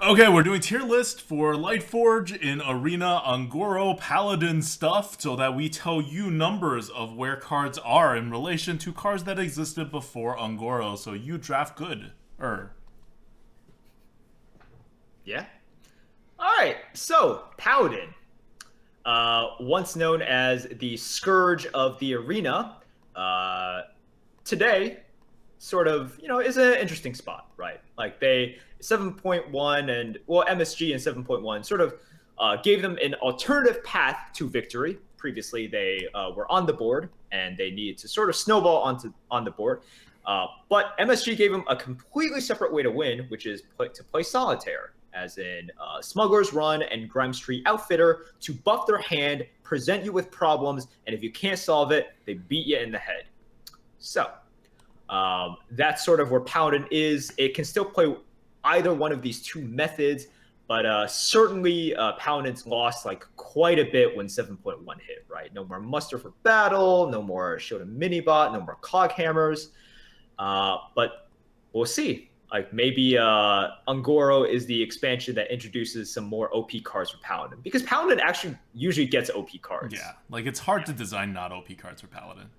Okay, we're doing tier list for Lightforge in Arena Ungoro Paladin stuff so that we tell you numbers of where cards are in relation to cards that existed before Ungoro, so you draft good. Yeah. Alright, so Paladin. Once known as the Scourge of the Arena, today sort of, is an interesting spot, right? Like they 7.1 and MSG and 7.1 sort of gave them an alternative path to victory. Previously, they were on the board and they needed to sort of snowball on the board. But MSG gave them a completely separate way to win, which is to play solitaire, as in Smuggler's Run and Grime Street Outfitter, to buff their hand, present you with problems, and if you can't solve it, they beat you in the head. So that's sort of where Paladin is. It can still play either one of these two methods, but certainly Paladin's lost like quite a bit when 7.1 hit, right? No more muster for battle, no more shield and mini-bot, no more clog hammers. But we'll see. Like maybe Ungoro is the expansion that introduces some more OP cards for Paladin, because Paladin actually usually gets OP cards. Yeah, like it's hard to design not OP cards for Paladin.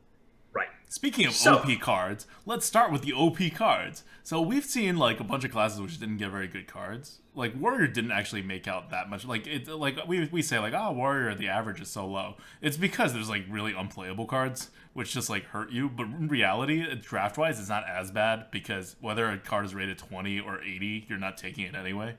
Right. Speaking of OP cards, let's start with the OP cards. So we've seen like a bunch of classes which didn't get very good cards. Like Warrior didn't actually make out that much. Like we say like, oh, Warrior, the average is so low. It's because there's like really unplayable cards which just like hurt you. But in reality, draft wise, it's not as bad, because whether a card is rated 20 or 80, you're not taking it anyway.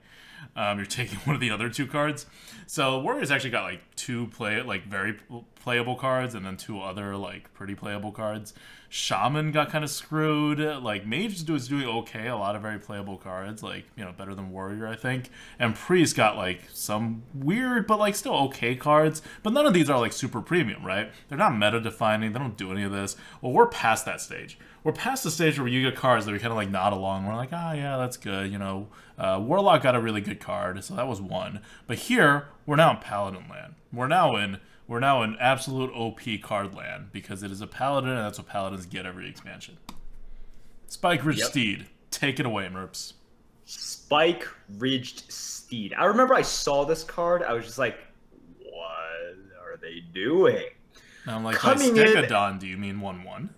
You're taking one of the other two cards. So Warriors actually got like two very playable cards, and then two other like pretty playable cards. Shaman got kind of screwed. Like Mage was doing okay, a lot of very playable cards, like, better than Warrior, I think. And Priest got like some weird but like still okay cards, but none of these are like super premium, right? They're not meta defining, they don't do any of this. Well, we're past that stage. We're past the stage where you get cards that we kind of like nod along. We're like, yeah, that's good, Warlock got a really good card, so that was one. But here, we're now in Paladin land. We're now in absolute OP card land, because it is a Paladin, and that's what Paladins get every expansion. Spike Ridged Steed. Take it away, Merps. Spike Ridged Steed. I remember I saw this card. I was just like, what are they doing? And I'm like, by Stegodon, do you mean 1/1?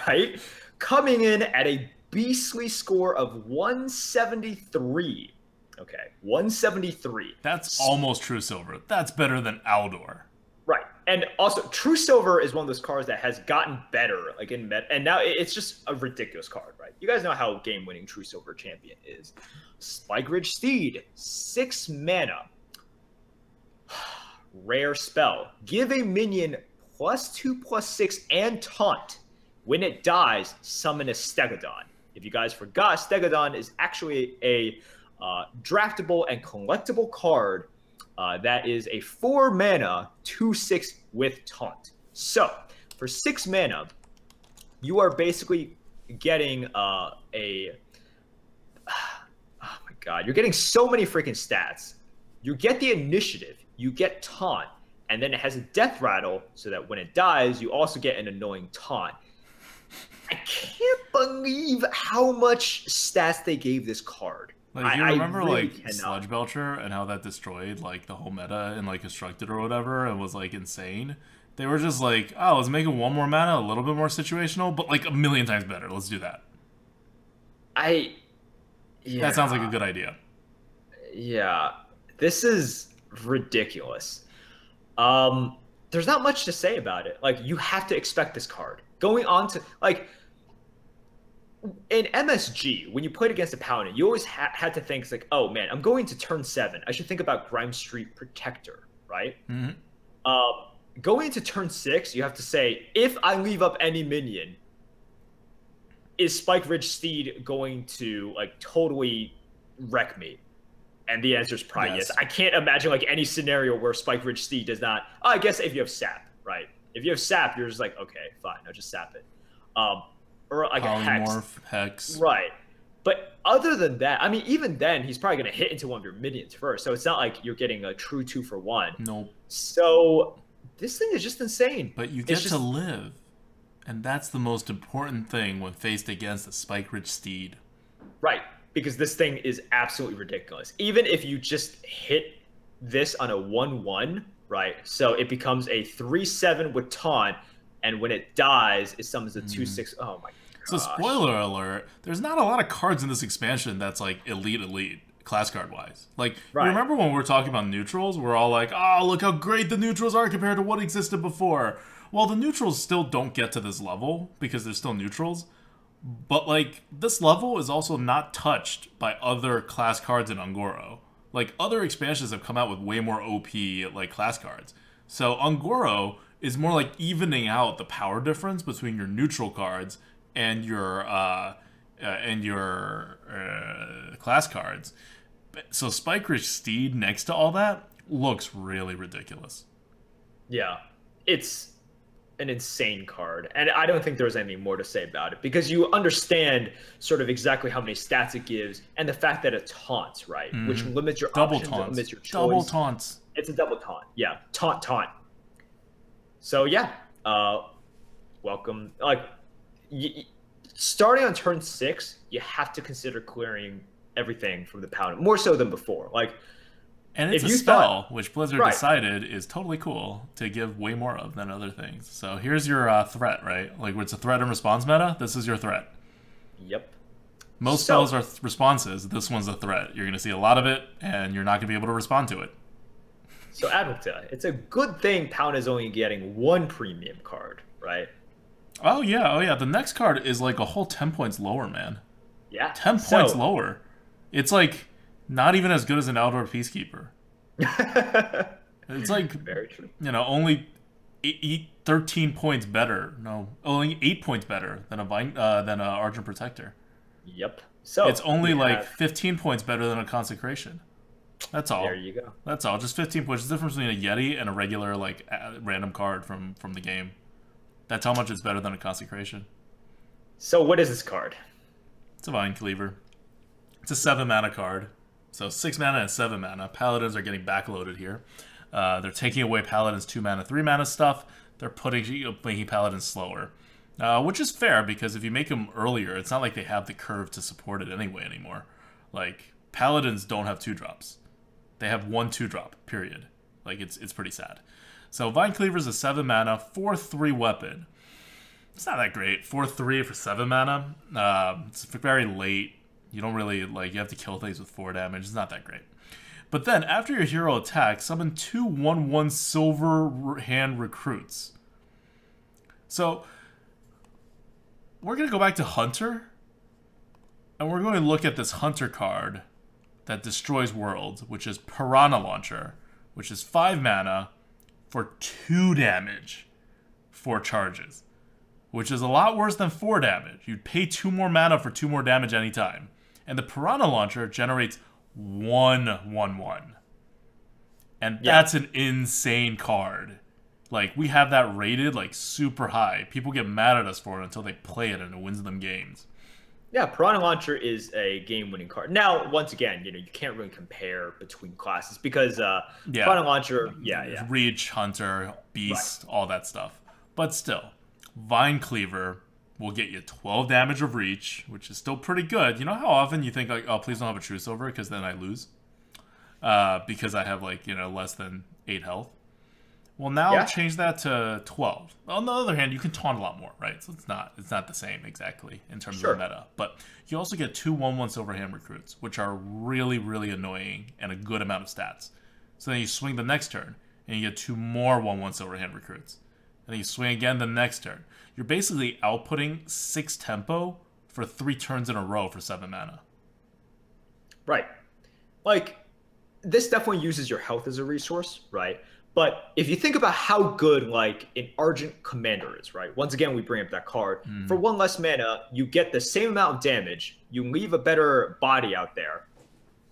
Right? Coming in at a beastly score of 173. Okay, 173. That's almost True Silver. That's better than Aldor. Right. And also, True Silver is one of those cards that has gotten better, like in meta, and now it's just a ridiculous card, right? You guys know how game-winning True Silver Champion is. Spike Ridged Steed, 6 mana. Rare spell. Give a minion +2/+6 and taunt. When it dies, summon a Stegodon. If you guys forgot, Stegodon is actually a draftable and collectible card that is a 4 mana 2/6 with taunt. So for 6 mana, you are basically getting oh my god, you're getting so many freaking stats. You get the initiative, you get taunt, and then it has a death rattle, so that when it dies, you also get an annoying taunt. I can't believe how much stats they gave this card. Like, you remember really Sludge Belcher and how that destroyed like the whole meta in like Constructed or whatever, and was like insane? They were just like, oh, let's make it 1 more mana, a little bit more situational, but like a million times better. Let's do that. That sounds like a good idea. Yeah, this is ridiculous. There's not much to say about it. Like, you have to expect this card. Going on to, like, in MSG, when you played against a Paladin, you always had to think, like, oh, man, I'm going to turn 7. I should think about Grime Street Protector, right? Mm-hmm. Going into turn 6, you have to say, if I leave up any minion, is Spike Ridged Steed going to, like, totally wreck me? And the answer is probably yes. I can't imagine, like, any scenario where Spike Ridged Steed does not... Oh, I guess if you have Sap, right? If you have Sap, you're just like, okay, fine, I'll just Sap it. Or like Polymorph, a Hex. Right. But other than that, I mean, even then, he's probably going to hit into one of your minions first. So it's not like you're getting a true 2-for-1. Nope. So this thing is just insane. But you get to live. And that's the most important thing when faced against a Spike Ridged Steed. Right. because this thing is absolutely ridiculous. Even if you just hit this on a 1/1, right? So it becomes a 3/7 with taunt, and when it dies, it summons a 2/6. Oh my god. So spoiler alert, there's not a lot of cards in this expansion that's like elite class card wise. Like, you remember when we were talking about neutrals, we're all like, oh, look how great the neutrals are compared to what existed before. Well, the neutrals still don't get to this level because they're still neutrals. But like, this level is also not touched by other class cards in Ungoro. Like, other expansions have come out with way more OP like class cards. So Ungoro is more like evening out the power difference between your neutral cards and your class cards. So Spike Rich Steed next to all that looks really ridiculous. Yeah, it's an insane card, and I don't think there's anything more to say about it because you understand sort of exactly how many stats it gives and the fact that it taunts, right? Which limits your double options, taunts. limits your choice. Double taunts. It's a double taunt. Yeah, taunt. So yeah, welcome. Like, starting on turn 6, you have to consider clearing everything from the Paladin, more so than before. Like, and it's a spell, which Blizzard decided is totally cool to give way more of than other things. So here's your threat, right? Like, it's a threat and response meta. This is your threat. Yep. Most spells are responses. This one's a threat. You're going to see a lot of it, and you're not going to be able to respond to it. So, Adaptation, it's a good thing Paladin is only getting one premium card, right? Oh, yeah. The next card is like a whole 10 points lower, man. Yeah. 10 points lower. It's like not even as good as an Outdoor Peacekeeper. It's like, very true. You know, only 13 points better. No, only 8 points better than a Argent Protector. Yep. So it's only like 15 points better than a Consecration. That's all. There you go. That's all. Just 15 points. It's the difference between a Yeti and a regular like random card from the game. That's how much it's better than a Consecration. So what is this card? It's a Vine Cleaver. It's a 7 mana card. So 6 mana and 7 mana. Paladins are getting backloaded here. They're taking away Paladin's 2 mana, 3 mana stuff. They're making Paladins slower. Which is fair, because if you make them earlier, it's not like they have the curve to support it anyway anymore. Like, Paladins don't have 2-drops. They have 1 2-drop, period. Like, it's pretty sad. So Vine Cleaver is a 7 mana, 4/3 weapon. It's not that great. 4/3 for 7 mana. It's very late. You don't really, like, you have to kill things with 4 damage. It's not that great. But then, after your hero attacks, summon 2 1/1 Silver Hand Recruits. So, we're going to go back to Hunter, and we're going to look at this Hunter card that destroys worlds, which is Piranha Launcher, which is 5 mana for 2 damage, 4 charges, which is a lot worse than 4 damage. You'd pay 2 more mana for 2 more damage anytime. And the Piranha Launcher generates 1/1/1. And that's an insane card. Like, we have that rated, like, super high. People get mad at us for it until they play it and it wins them games. Yeah, Piranha Launcher is a game-winning card. Now, once again, you can't really compare between classes because Piranha Launcher, Reach, Hunter, Beast, all that stuff. But still, Vine Cleaver will get you 12 damage of Reach, which is still pretty good. You know how often you think, like, oh, please don't have a Truce over it because then I lose? Because I have, like, less than 8 health. Well, now change that to 12. On the other hand, you can taunt a lot more, right? So it's not the same exactly in terms of the meta. But you also get 2 1/1 Silver Hand Recruits, which are really, really annoying and a good amount of stats. So then you swing the next turn, and you get 2 more 1/1 Silver Hand Recruits. And then you swing again the next turn. You're basically outputting 6 tempo for 3 turns in a row for 7 mana. Right. Like, this definitely uses your health as a resource, right? But if you think about how good, like, an Argent Commander is, right? Once again, we bring up that card. For 1 less mana, you get the same amount of damage. You leave a better body out there.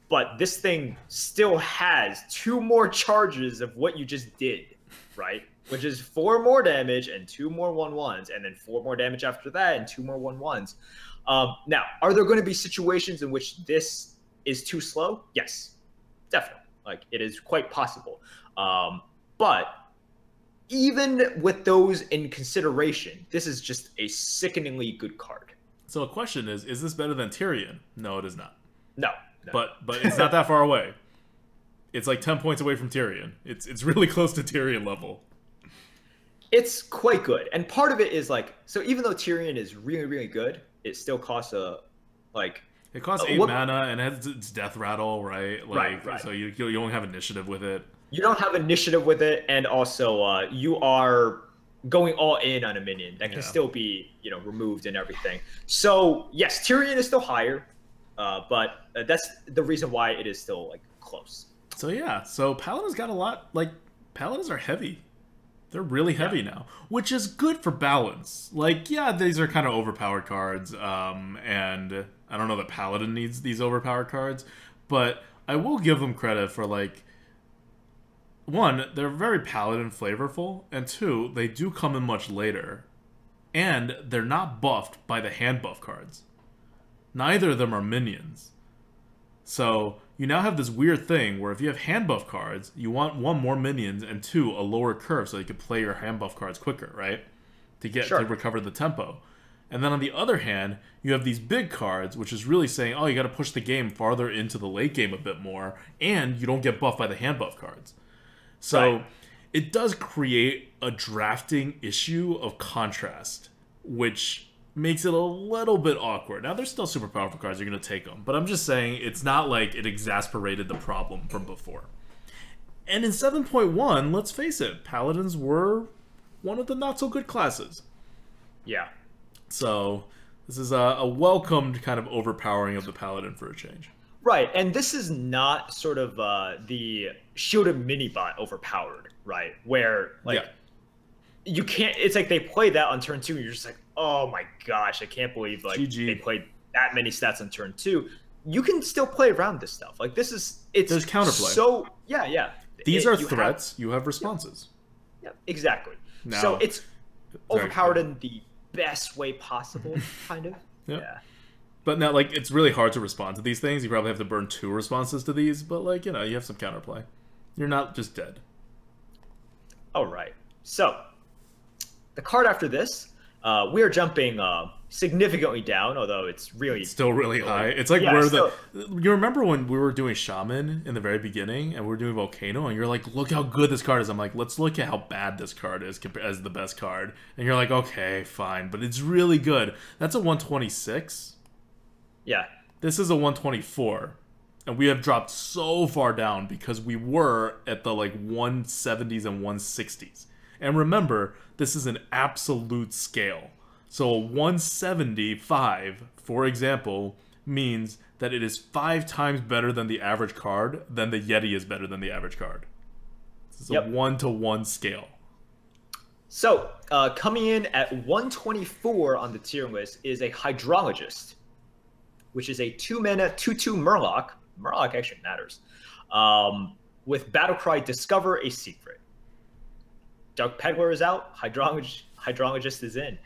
But this thing still has 2 more charges of what you just did, right? Which is 4 more damage and 2 more 1/1s, and then 4 more damage after that and 2 more 1/1s. Now, are there going to be situations in which this is too slow? Yes, definitely. Like, it is quite possible. But even with those in consideration, this is just a sickeningly good card. So the question is this better than Tyrion? No, it is not. No, no. But it's not that far away. It's like 10 points away from Tyrion. It's really close to Tyrion level. It's quite good, and part of it is like, so even though Tyrion is really, really good, it still costs it costs 8 mana and it has its death rattle, right? Like, right. so you don't have initiative with it. You don't have initiative with it, and also you are going all in on a minion that can still be, removed and everything. So yes, Tyrion is still higher, but that's the reason why it is still like close. So yeah, so Paladin's got a lot. Like, Paladins are heavy. They're really heavy now, which is good for balance. Like, yeah, these are kind of overpowered cards, and I don't know that Paladin needs these overpowered cards, but I will give them credit for, like, one, they're very Paladin flavorful, and two, they do come in much later, and they're not buffed by the hand buff cards. Neither of them are minions. So you now have this weird thing where if you have hand buff cards, you want one, more minions, and two, a lower curve so you can play your hand buff cards quicker, right? To recover the tempo. And then on the other hand, you have these big cards, which is really saying, oh, you got to push the game farther into the late game a bit more, and you don't get buffed by the hand buff cards. So it does create a drafting issue of contrast, which makes it a little bit awkward. Now, they're still super powerful cards. You're going to take them. But I'm just saying, it's not like it exasperated the problem from before. And in 7.1, let's face it, Paladins were one of the not-so-good classes. Yeah. So this is a welcomed kind of overpowering of the Paladin for a change. Right, and this is not sort of the shielded mini-bot overpowered, right? Where, like, you can't... It's like they play that on turn 2, and you're just like, oh my gosh, I can't believe like GG. they played that many stats on turn 2. You can still play around this stuff. Like this is there's counterplay. So yeah. These are threats. You have responses. Yeah, exactly. Now, so it's overpowered in the best way possible, kind of. Yeah. But now, like, it's really hard to respond to these things. You probably have to burn 2 responses to these, but like, you have some counterplay. You're not just dead. All right. So the card after this. We are jumping significantly down, although it's still really high. It's like you remember when we were doing Shaman in the very beginning, and we were doing Volcano, and you're like, look how good this card is. I'm like, let's look at how bad this card is as the best card. And you're like, okay, fine, but it's really good. That's a 126. Yeah. This is a 124. And we have dropped so far down because we were at the like 170s and 160s. And remember, this is an absolute scale. So a 175, for example, means that it is 5 times better than the average card, than the Yeti is better than the average card. This is a 1-to-1 scale. So, coming in at 124 on the tier list is a Hydrologist, which is a 2-mana, 2/2 Murloc. Murloc actually matters. With Battlecry, discover a secret. Dark Peddler is out. Hydrologist is in.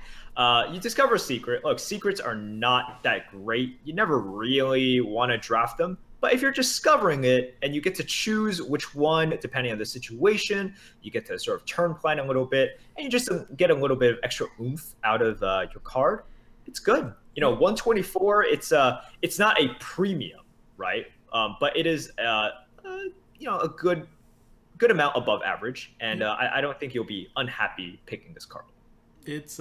You discover a secret. Look, secrets are not that great. You never really want to draft them. But if you're discovering it and you get to choose which one, depending on the situation, you get to sort of turn plan a little bit, and you just get a little bit of extra oomph out of your card, it's good. 124, it's not a premium, right? But it is, a good amount above average, and I don't think you'll be unhappy picking this card. It's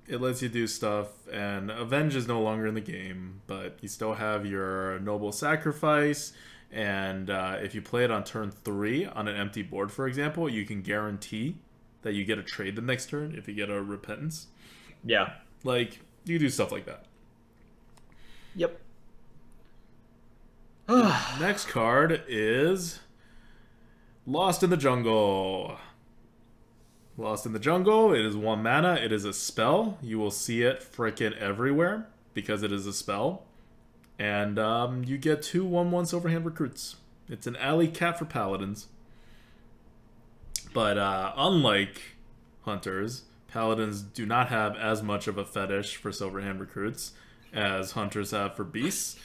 it lets you do stuff, and Avenge is no longer in the game, but you still have your Noble Sacrifice, and if you play it on turn 3 on an empty board, for example, you can guarantee that you get a trade the next turn if you get a Repentance. Yeah. Like, you do stuff like that. Yep. Next card is Lost in the Jungle. Lost in the Jungle, it is 1 mana, it is a spell. You will see it frickin' everywhere because it is a spell. And you get 2 1/1 Silverhand Recruits. It's an alley cat for Paladins. But unlike Hunters, Paladins do not have as much of a fetish for Silverhand Recruits as Hunters have for Beasts.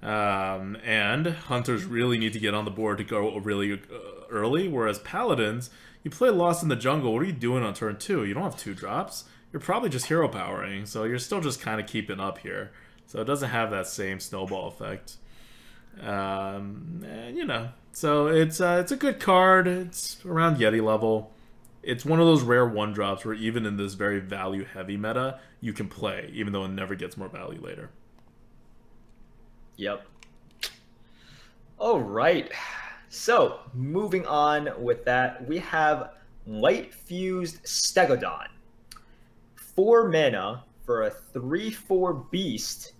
And Hunters really need to get on the board to go really early, whereas Paladins, you play Lost in the Jungle, what are you doing on turn 2? You don't have 2 drops. You're probably just hero powering, so you're still just kind of keeping up here. So it doesn't have that same snowball effect. And, you know, so it's a good card. It's around Yeti level. It's one of those rare one drops where even in this very value heavy meta, you can play, even though it never gets more value later. Yep. All right. So moving on with that, we have Light Fused Stegodon. 4 mana for a 3/4 beast.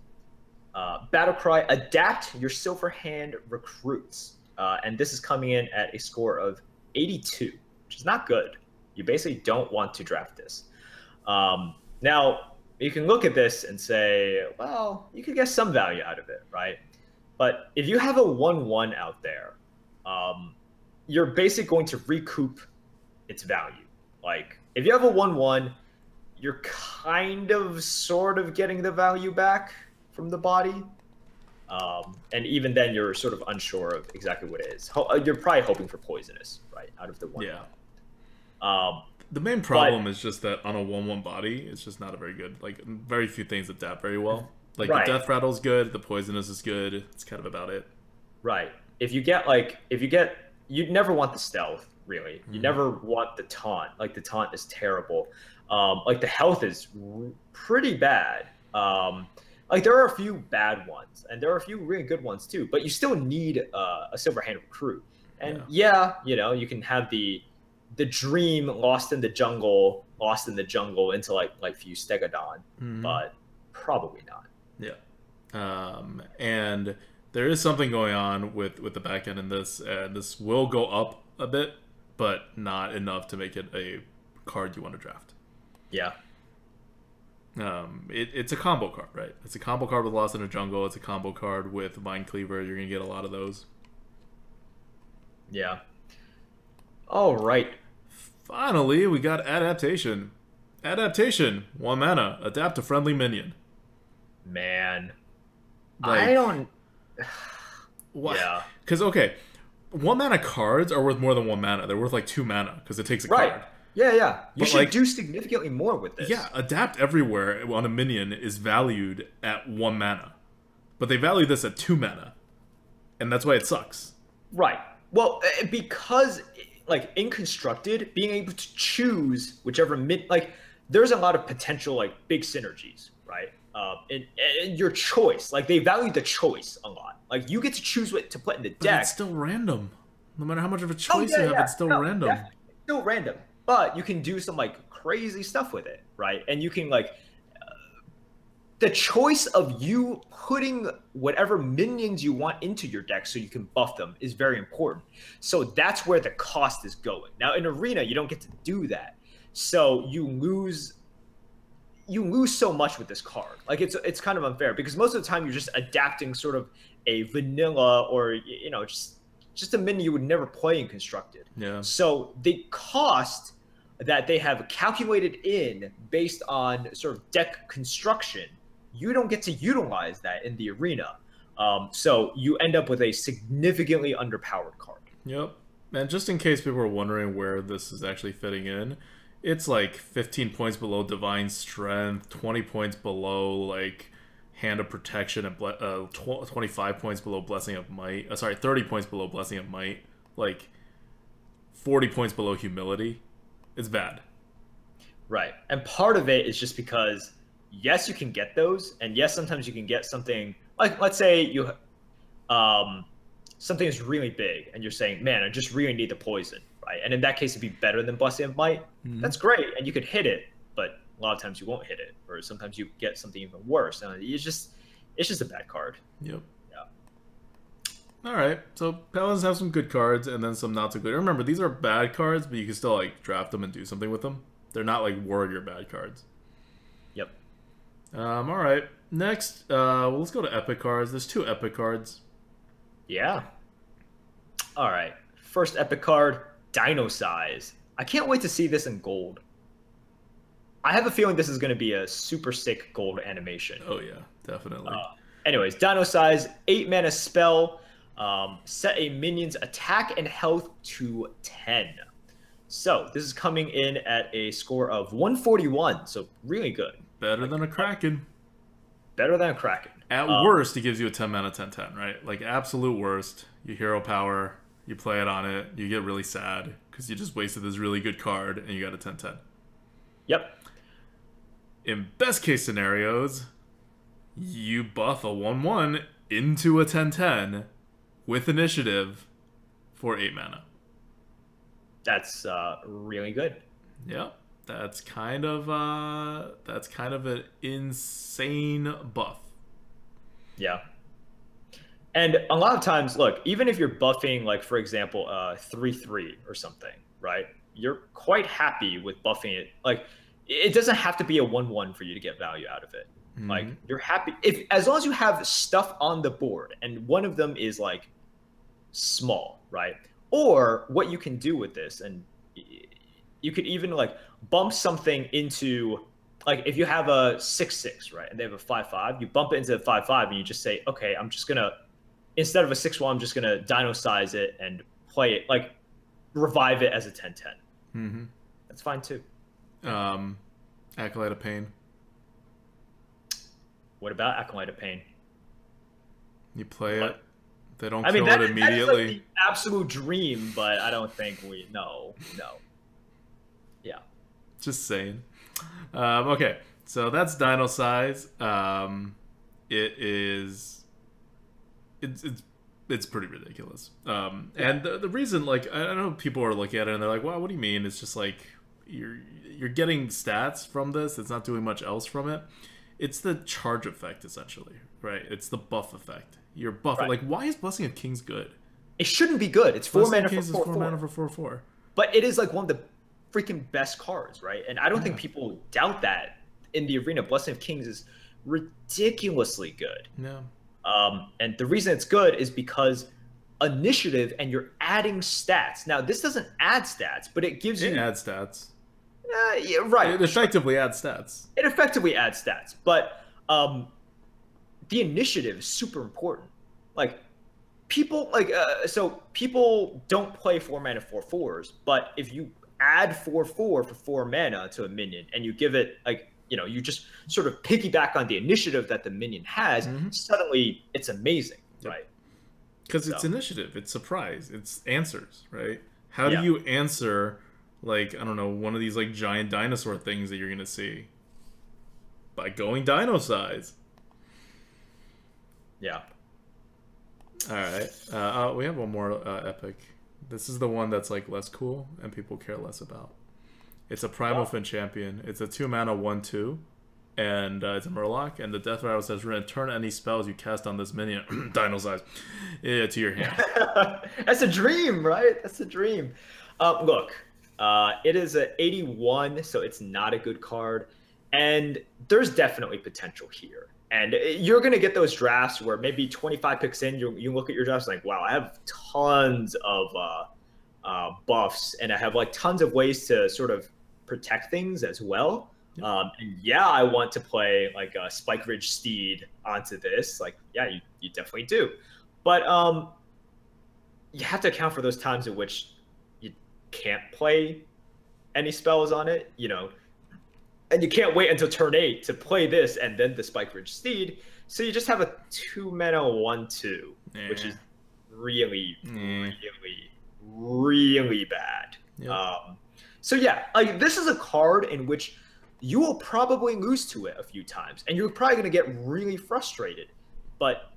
Battle cry, adapt your Silver Hand recruits. And this is coming in at a score of 82, which is not good. You basically don't want to draft this. Now, you can look at this and say, well, you could get some value out of it, right? But if you have a 1/1 out there, you're basically going to recoup its value. Like, if you have a 1/1, you're kind of sort of getting the value back from the body. And even then, you're sort of unsure of exactly what it is. You're probably hoping for poisonous, right, out of the 1/1. Yeah. The main problem is just that on a 1/1 body, it's just not a very good, like, very few things adapt very well. Like, the Death Rattle's good, the Poisonous is good, it's kind of about it. Right. You'd never want the Stealth, really. You never want the Taunt. Like, the Taunt is terrible. Like, the health is pretty bad. Like, there are a few bad ones, and there are a few really good ones, too. But you still need a Silver Hand recruit. And, yeah, you know, you can have the dream lost in the jungle into, like Fused Stegodon. But probably not. Yeah. And there is something going on with the back end in this. This will go up a bit, but not enough to make it a card you want to draft. Yeah. It's a combo card, right? It's a combo card with Lost in the Jungle. It's a combo card with Vine Cleaver. You're going to get a lot of those. Yeah. All right. Finally, we got Adaptation. Adaptation. 1 mana. Adapt a friendly minion. Man. Like, I don't... What? Yeah. Because, okay, 1 mana cards are worth more than 1 mana. They're worth like 2 mana because it takes a card. Yeah. You should do significantly more with this. Yeah, Adapt Everywhere on a minion is valued at 1 mana. But they value this at 2 mana. And that's why it sucks. Right. Well, because, like, in Constructed, being able to choose whichever there's a lot of potential, like, big synergies, right? And your choice. Like, they value the choice a lot. Like, you get to choose what to put in the deck. But it's still random. No matter how much of a choice you have, it's still random. Definitely. It's still random. But you can do some, like, crazy stuff with it, right? And you can, like... the choice of you putting whatever minions you want into your deck so you can buff them is very important. So that's where the cost is going. Now, in Arena, you don't get to do that. So you lose so much with this card. Like, it's kind of unfair because most of the time you're just adapting sort of a vanilla or, you know, just a minion you would never play in Constructed. Yeah. So the cost that they have calculated in based on sort of deck construction, you don't get to utilize that in the Arena. So you end up with a significantly underpowered card. Yep. And just in case people are wondering where this is actually fitting in, it's like 15 points below Divine Strength, 20 points below like Hand of Protection, and 25 points below Blessing of Might. 30 points below Blessing of Might. Like 40 points below Humility. It's bad. Right. And part of it is just because, yes, you can get those, and yes, sometimes you can get something like, let's say you something is really big and you're saying, man, I just really need the poison, right? And in that case, it'd be better than Blessing of Might. That's great, and you could hit it, but a lot of times you won't hit it, or sometimes you get something even worse. It's just a bad card. Yep. Yeah. All right, so Paladins have some good cards and then some not so good. Remember, these are bad cards, but you can still like draft them and do something with them. They're not like warrior bad cards. Yep. All right. Next, well, let's go to epic cards. There's 2 epic cards. Yeah. All right. First epic card, Dino Size. I can't wait to see this in gold. I have a feeling this is going to be a super sick gold animation. Oh yeah, definitely. Anyways, Dino Size, 8 mana spell. Set a minion's attack and health to 10. So this is coming in at a score of 141. So really good. Better than a Kraken. better than a Kraken. At worst, it gives you a 10 mana 10/10, right? Like, absolute worst. You hero power, you play it on it, you get really sad because you just wasted this really good card and you got a 10/10. Yep. In best case scenarios, you buff a 1/1 into a 10/10 with initiative for 8 mana. That's really good. Yep. That's kind of an insane buff. Yeah. And a lot of times, look, even if you're buffing, like, for example, 3/3 or something, right? You're quite happy with buffing it. Like, it doesn't have to be a 1/1 for you to get value out of it. Mm-hmm. Like, you're happy as long as you have stuff on the board, and one of them is like small, right? Or what you can do with this, and you could even like bump something into, like, if you have a 6/6, right, and they have a 5/5, you bump it into a 5/5, and you just say, okay, I'm just gonna, instead of a 6/1, I'm just gonna dino size it and play it, like, revive it as a 10/10. Mm-hmm. That's fine too. Acolyte of Pain. What about Acolyte of Pain? You play it. They don't kill it immediately. That is like the absolute dream, but I don't think no. Yeah. Just saying. Okay, so that's dino size. It's pretty ridiculous. And the reason, like, I know people are looking at it and they're like, "Wow, what do you mean?" It's just like you're getting stats from this. It's not doing much else from it. It's the charge effect, essentially, right? It's the buff effect. You're buffing. Right. Like, why is Blessing of Kings good? It shouldn't be good. It's 4 mana for 4/4. 4 mana for 4/4. But it is like one of the freaking best cards, right? And I don't think people doubt that in the arena. Blessing of Kings is ridiculously good. No. And the reason it's good is because initiative, and you're adding stats. Now, this doesn't add stats, but it gives you... It adds stats. Yeah, right. It effectively adds stats. It effectively adds stats, but the initiative is super important. Like, people so people don't play 4 mana 4/4s, but if you add 4/4 for 4 mana to a minion and you give it, like, you know, you just sort of piggyback on the initiative that the minion has, suddenly it's amazing, right? Because it's initiative, it's surprise, it's answers, right? How do you answer, like, I don't know, one of these, like, giant dinosaur things that you're gonna see? By going dino size. Yeah. All right. We have one more epic. This is the one that's, like, less cool and people care less about. It's a Primal Fin Champion. It's a 2 mana 1/2, and it's a Murloc. And the Death Rattle says, return any spells you cast on this minion, dino size, to your hand. That's a dream, right? That's a dream. Look, it is an 81, so it's not a good card, and there's definitely potential here. And you're going to get those drafts where maybe 25 picks in, you look at your drafts like, wow, I have tons of buffs, and I have, like, tons of ways to sort of protect things as well. And yeah, I want to play, like, a Spike Ridge Steed onto this. Like, yeah, you definitely do. But you have to account for those times in which you can't play any spells on it, you know. And you can't wait until turn 8 to play this and then the Spike Ridge Steed. So you just have a 2 mana 1/2, which is really, really bad. So yeah, like, this is a card in which you will probably lose to it a few times, and you're probably going to get really frustrated. But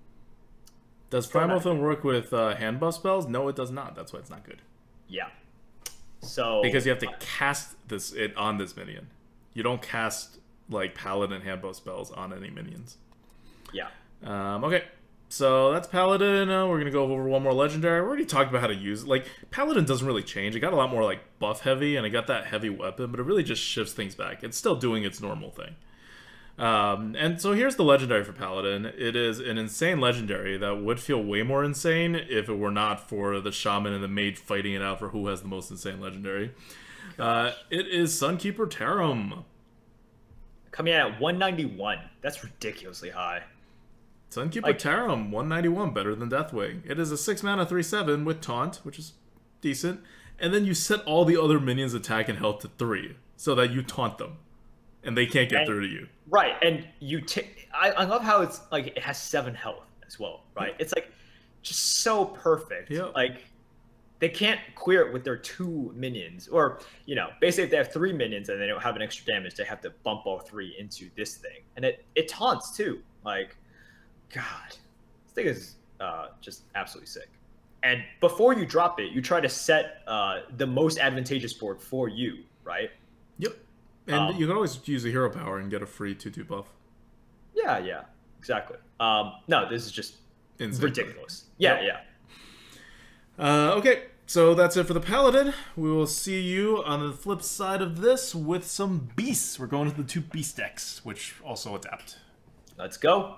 does Primal Fin work with hand buff spells? No, it does not. That's why it's not good. Yeah. So because you have to cast it on this minion. You don't cast, like, Paladin hand buff spells on any minions. Yeah. Okay. So that's Paladin. We're going to go over one more legendary. We already talked about how to use it. Like, Paladin doesn't really change. It got a lot more, like, buff heavy, and it got that heavy weapon, but it really just shifts things back. It's still doing its normal thing. And so here's the legendary for Paladin. It is an insane legendary that would feel way more insane if it were not for the shaman and the mage fighting it out for who has the most insane legendary. It is Sunkeeper Tarim. Coming in at 191. That's ridiculously high. Sunkeeper Tarim, 191, better than Deathwing. It is a 6 mana 3/7 with Taunt, which is decent. And then you set all the other minions' attack and health to 3, so that you taunt them. And they can't get And- through to you. Right, and I love how it's like it has 7 health as well, right? Yeah. It's like just so perfect. Yeah. Like they can't clear it with their 2 minions, or basically if they have 3 minions and they don't have an extra damage, they have to bump all 3 into this thing, and it taunts too. Like, God, this thing is just absolutely sick. And before you drop it, you try to set the most advantageous board for you, right? Yep. And you can always use a hero power and get a free 2/2 buff. Yeah, exactly. No, this is just Insane. ridiculous. Yeah, Yep. yeah. Okay, so that's it for the Paladin. We will see you on the flip side of this with some beasts. We're going to the 2 beast decks, which also adapt. Let's go.